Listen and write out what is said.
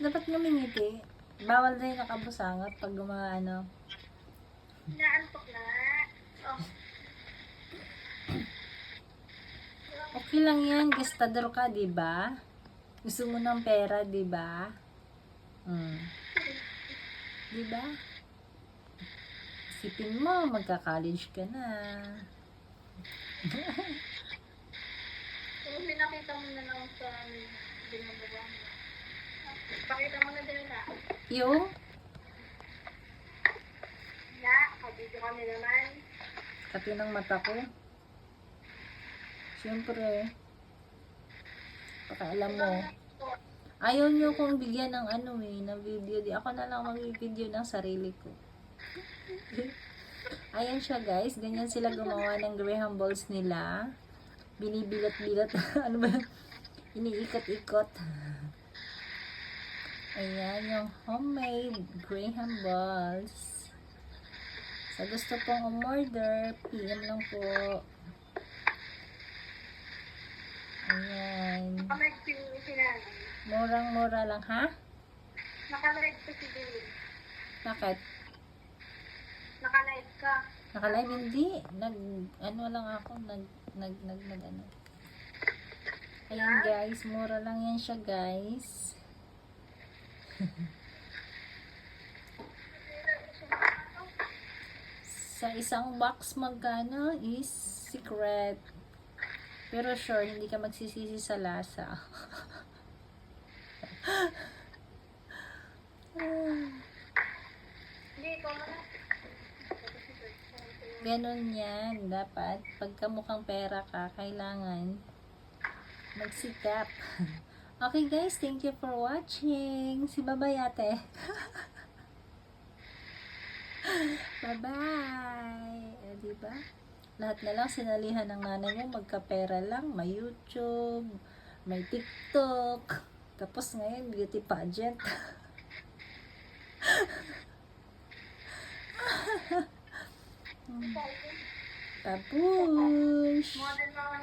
Dapat ngumingiti. Bawal na yung nakabusangot pag gumaano. Naantok na. Oh. Okay lang yan, gastador ka, di ba? Gusto mo ng pera, di ba? Di ba? Isipin mo, magka-college ka na. Kung pinakita mo na lang sa ginagawa mo. Pakita mo na din na. Yung? Na, kabidyo kami naman. Kati ng mata ko. Siyempre. Pakaalam mo. Ayaw nyo kong bigyan ng ng video. Di ako na lang mag-video ng sarili ko. Ayan siya guys. Ganyan sila gumawa ng Graham balls nila. Binibilot-bilot. Ano ba? Iniikot-ikot. Ayan yung homemade Graham balls. Sa gusto pong umorder, PM lang po. Ayan. Nakalive si Nanay. Murang-mura lang, ha? Nakalive ko si Dylan. Bakit? Nakalive ka. Nakalive hindi. Lang ako. Ano. Ayan guys, mura lang yan siya guys. Sa isang box magkano is secret. Pero sure, hindi ka magsisisi sa lasa. Hindi, ikaw na lang. Ganon yan. Dapat, pagka mukhang pera ka, kailangan magsikap. Okay guys, thank you for watching. Si Babay ate. Bye-bye. Diba? Lahat na lang sinalihan ng nanay mo, magkapera lang. May YouTube, may TikTok. Tapos ngayon, beauty pageant. Tapos. Model mga